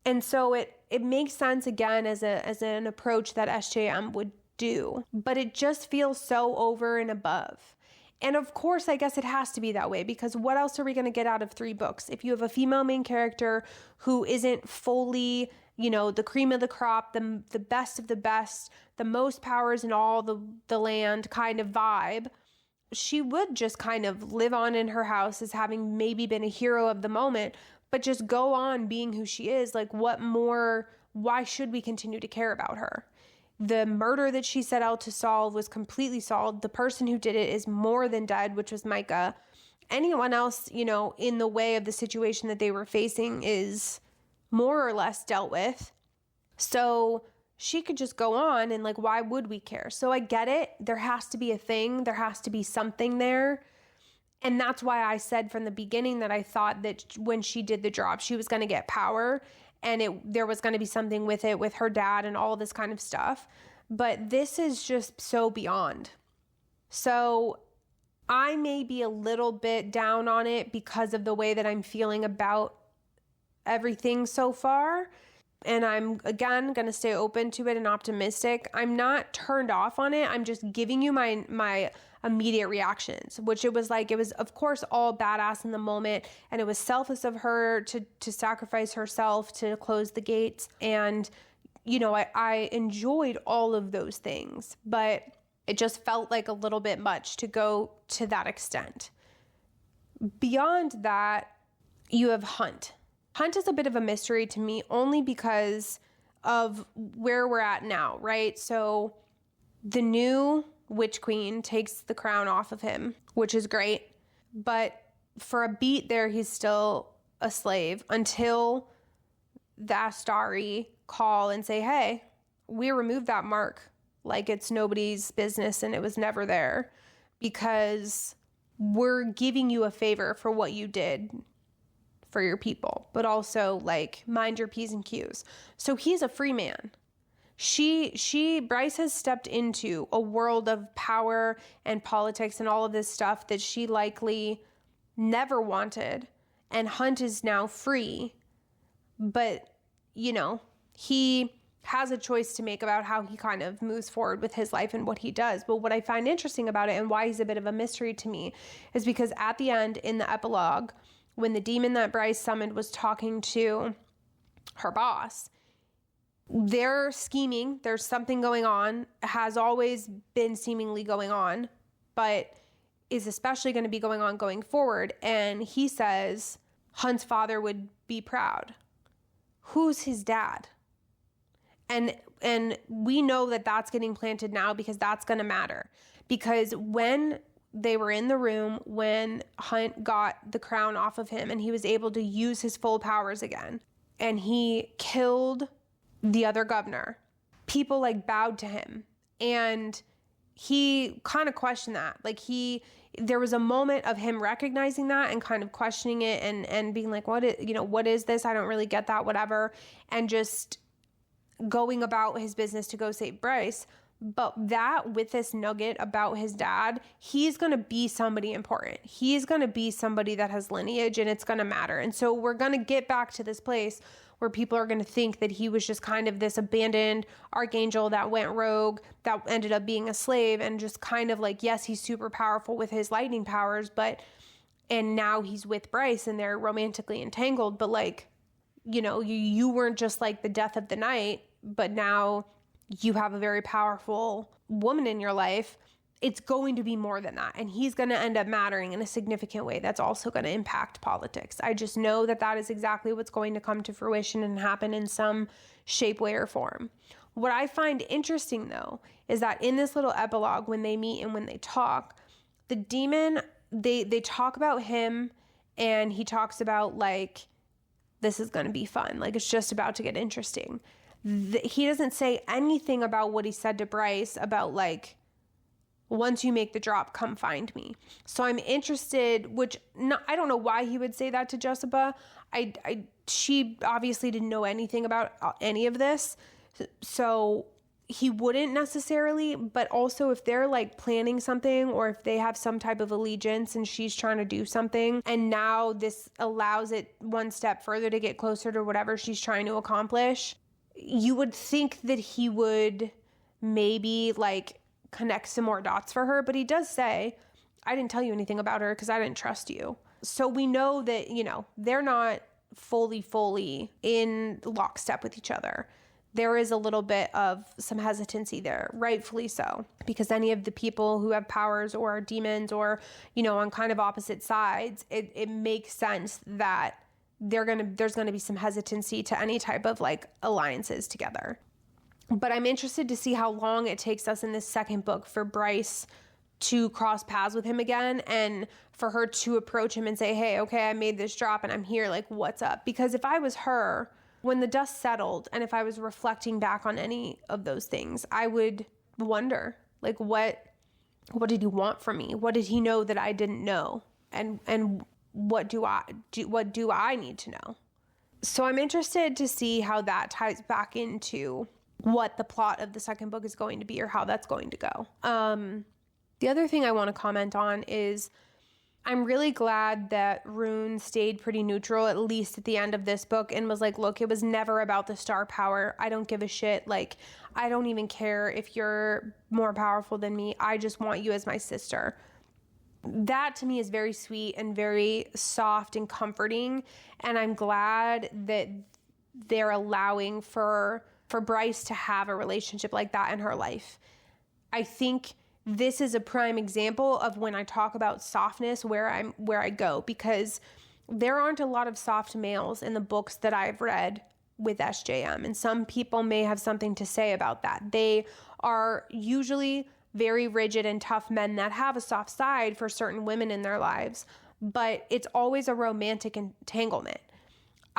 And so it makes sense again as an approach that SJM would do, but it just feels so over and above. And of course, I guess it has to be that way, because what else are we going to get out of 3 books? If you have a female main character who isn't fully, the cream of the crop, the best of the best, the most powers in all the land kind of vibe, she would just kind of live on in her house as having maybe been a hero of the moment, but just go on being who she is. What more? Why should we continue to care about her? The murder that she set out to solve was completely solved. The person who did it is more than dead, which was Micah. Anyone else, in the way of the situation that they were facing is more or less dealt with. So she could just go on and like, why would we care? So I get it. There has to be a thing. There has to be something there. And that's why I said from the beginning that I thought that when she did the drop, she was going to get power and there was going to be something with it, with her dad and all this kind of stuff. But this is just so beyond. So I may be a little bit down on it because of the way that I'm feeling about everything so far. And I'm, again, going to stay open to it and optimistic. I'm not turned off on it. I'm just giving you my immediate reactions, which it was of course all badass in the moment. And it was selfless of her to sacrifice herself to close the gates. And, you know, I enjoyed all of those things, but it just felt like a little bit much to go to that extent. Beyond that, you have Hunt. Hunt is a bit of a mystery to me only because of where we're at now, right? So the new Witch Queen takes the crown off of him, which is great. But for a beat there, he's still a slave until the Astari call and say, hey, we removed that mark like it's nobody's business and it was never there because we're giving you a favor for what you did for your people, but also like mind your P's and Q's. So he's a free man. Bryce has stepped into a world of power and politics and all of this stuff that she likely never wanted. And Hunt is now free, but you know, he has a choice to make about how he kind of moves forward with his life and what he does. But what I find interesting about it and why he's a bit of a mystery to me is because at the end in the epilogue, when the demon that Bryce summoned was talking to her boss, they're scheming. There's something going on, has always been seemingly going on, but is especially going to be going on going forward. And he says Hunt's father would be proud. Who's his dad? And we know that that's getting planted now because that's going to matter. Because when they were in the room, when Hunt got the crown off of him and he was able to use his full powers again, and he killed the other governor, people like bowed to him. And he kind of questioned that. Like there was a moment of him recognizing that and kind of questioning it and being like, what is this? I don't really get that, whatever. And just going about his business to go save Bryce. But that with this nugget about his dad, he's going to be somebody important. He's going to be somebody that has lineage and it's going to matter. And so we're going to get back to this place where people are going to think that he was just kind of this abandoned archangel that went rogue, that ended up being a slave and just kind of like, yes, he's super powerful with his lightning powers, and now he's with Bryce and they're romantically entangled. But like, you know, you weren't just like the death of the night, but now you have a very powerful woman in your life. It's going to be more than that. And he's going to end up mattering in a significant way that's also going to impact politics. I just know that is exactly what's going to come to fruition and happen in some shape, way, or form. What I find interesting, though, is that in this little epilogue, when they meet and when they talk, the demon, they talk about him and he talks about like, this is going to be fun. Like, it's just about to get interesting. He doesn't say anything about what he said to Bryce about like, once you make the drop, come find me. So I'm interested, I don't know why he would say that to Jessica. She obviously didn't know anything about any of this. So he wouldn't necessarily, but also if they're like planning something or if they have some type of allegiance and she's trying to do something and now this allows it one step further to get closer to whatever she's trying to accomplish, you would think that he would maybe like connect some more dots for her. But he does say, I didn't tell you anything about her because I didn't trust you. So we know that, you know, they're not fully in lockstep with each other. There is a little bit of some hesitancy there, rightfully so, because any of the people who have powers or are demons or, you know, on kind of opposite sides, it makes sense that there's going to be some hesitancy to any type of like alliances together. But I'm interested to see how long it takes us in this second book for Bryce to cross paths with him again and for her to approach him and say, hey, okay, I made this drop and I'm here. Like, what's up? Because if I was her, when the dust settled, and if I was reflecting back on any of those things, I would wonder, like, what did he want from me? What did he know that I didn't know? And what do I need to know? So I'm interested to see how that ties back into what the plot of the second book is going to be, or how that's going to go. The other thing I want to comment on is I'm really glad that Rune stayed pretty neutral, at least at the end of this book, and was like, look, it was never about the star power. I don't give a shit. Like, I don't even care if you're more powerful than me. I just want you as my sister. That to me is very sweet and very soft and comforting. And I'm glad that they're allowing for Bryce to have a relationship like that in her life. I think this is a prime example of when I talk about softness, where I go, because there aren't a lot of soft males in the books that I've read with SJM, and some people may have something to say about that. They are usually very rigid and tough men that have a soft side for certain women in their lives, but it's always a romantic entanglement.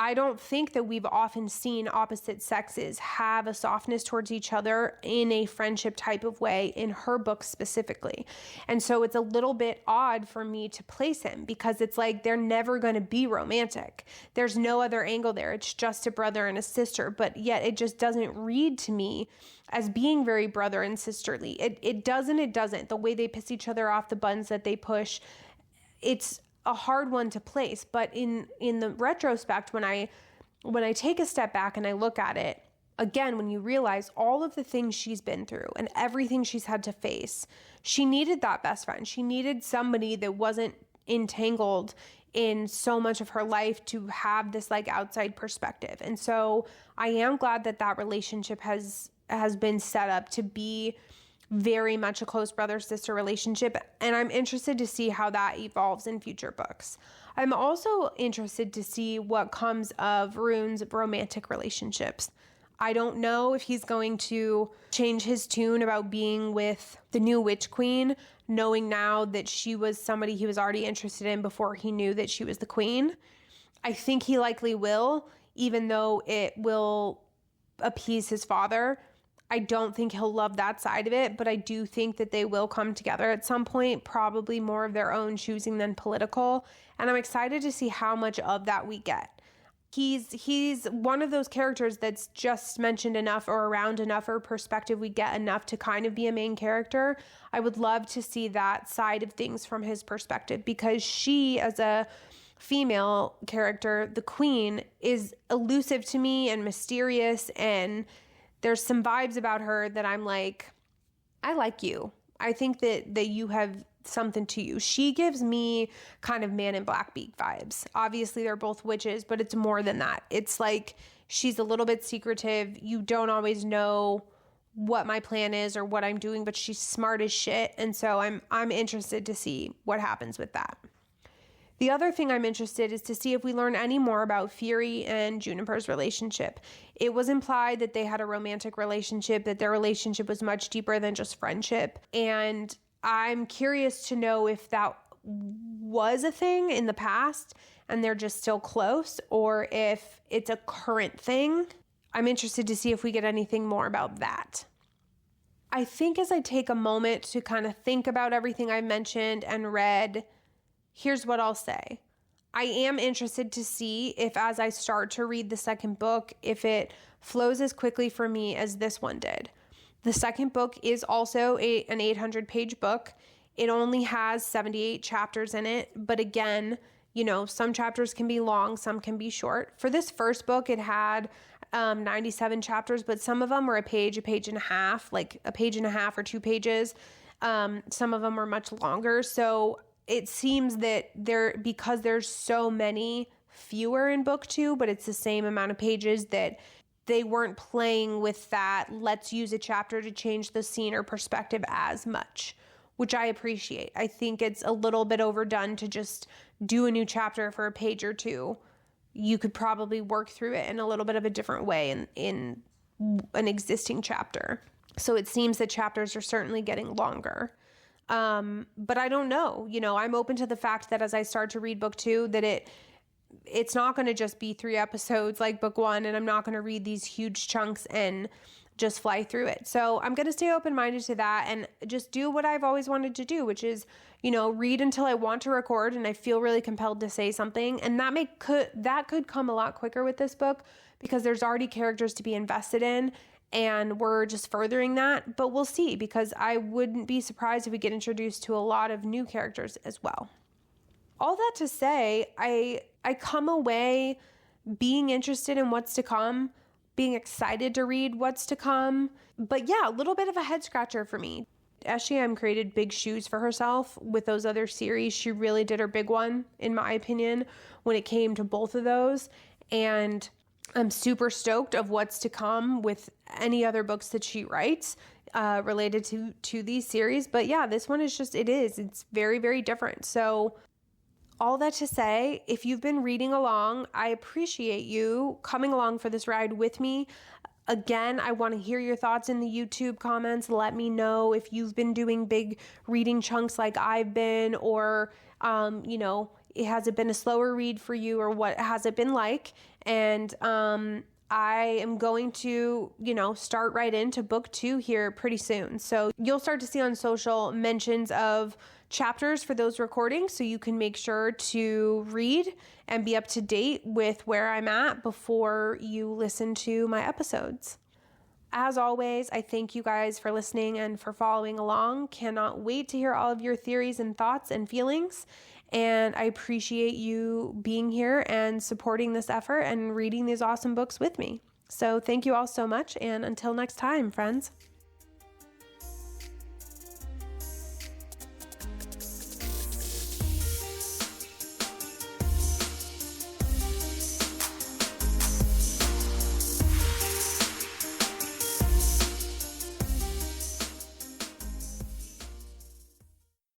I don't think that we've often seen opposite sexes have a softness towards each other in a friendship type of way in her book specifically. And so it's a little bit odd for me to place him, because it's like they're never going to be romantic. There's no other angle there. It's just a brother and a sister, but yet it just doesn't read to me as being very brother and sisterly. It doesn't. The way they piss each other off, the buttons that they push, it's a hard one to place. But in the retrospect, when I take a step back and I look at it again, when you realize all of the things she's been through and everything she's had to face, she needed that best friend. She needed somebody that wasn't entangled in so much of her life to have this like outside perspective. And so I am glad that that relationship has been set up to be very much a close brother-sister relationship, and I'm interested to see how that evolves in future books. I'm also interested to see what comes of Rune's romantic relationships. I don't know if he's going to change his tune about being with the new Witch Queen, knowing now that she was somebody he was already interested in before he knew that she was the queen. I think he likely will, even though it will appease his father. I don't think he'll love that side of it, but I do think that they will come together at some point, probably more of their own choosing than political. And I'm excited to see how much of that we get. He's one of those characters that's just mentioned enough or around enough or perspective we get enough to kind of be a main character. I would love to see that side of things from his perspective, because she, as a female character, the queen, is elusive to me and mysterious, and there's some vibes about her that I'm like, I like you. I think that you have something to you. She gives me kind of Man in Black Beak vibes. Obviously, they're both witches, but it's more than that. It's like she's a little bit secretive. You don't always know what my plan is or what I'm doing, but she's smart as shit. And so I'm interested to see what happens with that. The other thing I'm interested is to see if we learn any more about Fury and Juniper's relationship. It was implied that they had a romantic relationship, that their relationship was much deeper than just friendship. And I'm curious to know if that was a thing in the past and they're just still close, or if it's a current thing. I'm interested to see if we get anything more about that. I think as I take a moment to kind of think about everything I mentioned and read, here's what I'll say. I am interested to see if, as I start to read the second book, if it flows as quickly for me as this one did. The second book is also an 800-page book. It only has 78 chapters in it. But again, you know, some chapters can be long, some can be short. For this first book, it had 97 chapters, but some of them were a page and a half, like a page and a half or 2 pages. Some of them were much longer. So it seems that because there's so many fewer in book 2, but it's the same amount of pages, that they weren't playing with that let's use a chapter to change the scene or perspective as much, which I appreciate. I think it's a little bit overdone to just do a new chapter for a page or 2. You could probably work through it in a little bit of a different way in an existing chapter. So it seems that chapters are certainly getting longer. But I don't know, I'm open to the fact that as I start to read book 2, that it's not going to just be 3 episodes like book 1, and I'm not going to read these huge chunks and just fly through it. So I'm going to stay open-minded to that and just do what I've always wanted to do, which is, read until I want to record and I feel really compelled to say something. And that could come a lot quicker with this book because there's already characters to be invested in and we're just furthering that. But we'll see, because I wouldn't be surprised if we get introduced to a lot of new characters as well. All that to say, I come away being interested in what's to come, being excited to read what's to come. But yeah, a little bit of a head scratcher for me. SJM created big shoes for herself with those other series. She really did her big one, in my opinion, when it came to both of those. And I'm super stoked of what's to come with any other books that she writes related to these series. But yeah, this one is it's very, very different. So all that to say, if you've been reading along, I appreciate you coming along for this ride with me. Again, I want to hear your thoughts in the YouTube comments. Let me know if you've been doing big reading chunks like I've been, or, has it been a slower read for you, or what has it been like? And I am going to, start right into book 2 here pretty soon. So you'll start to see on social mentions of chapters for those recordings, so you can make sure to read and be up to date with where I'm at before you listen to my episodes. As always, I thank you guys for listening and for following along. Cannot wait to hear all of your theories and thoughts and feelings. And I appreciate you being here and supporting this effort and reading these awesome books with me. So thank you all so much. And until next time, friends.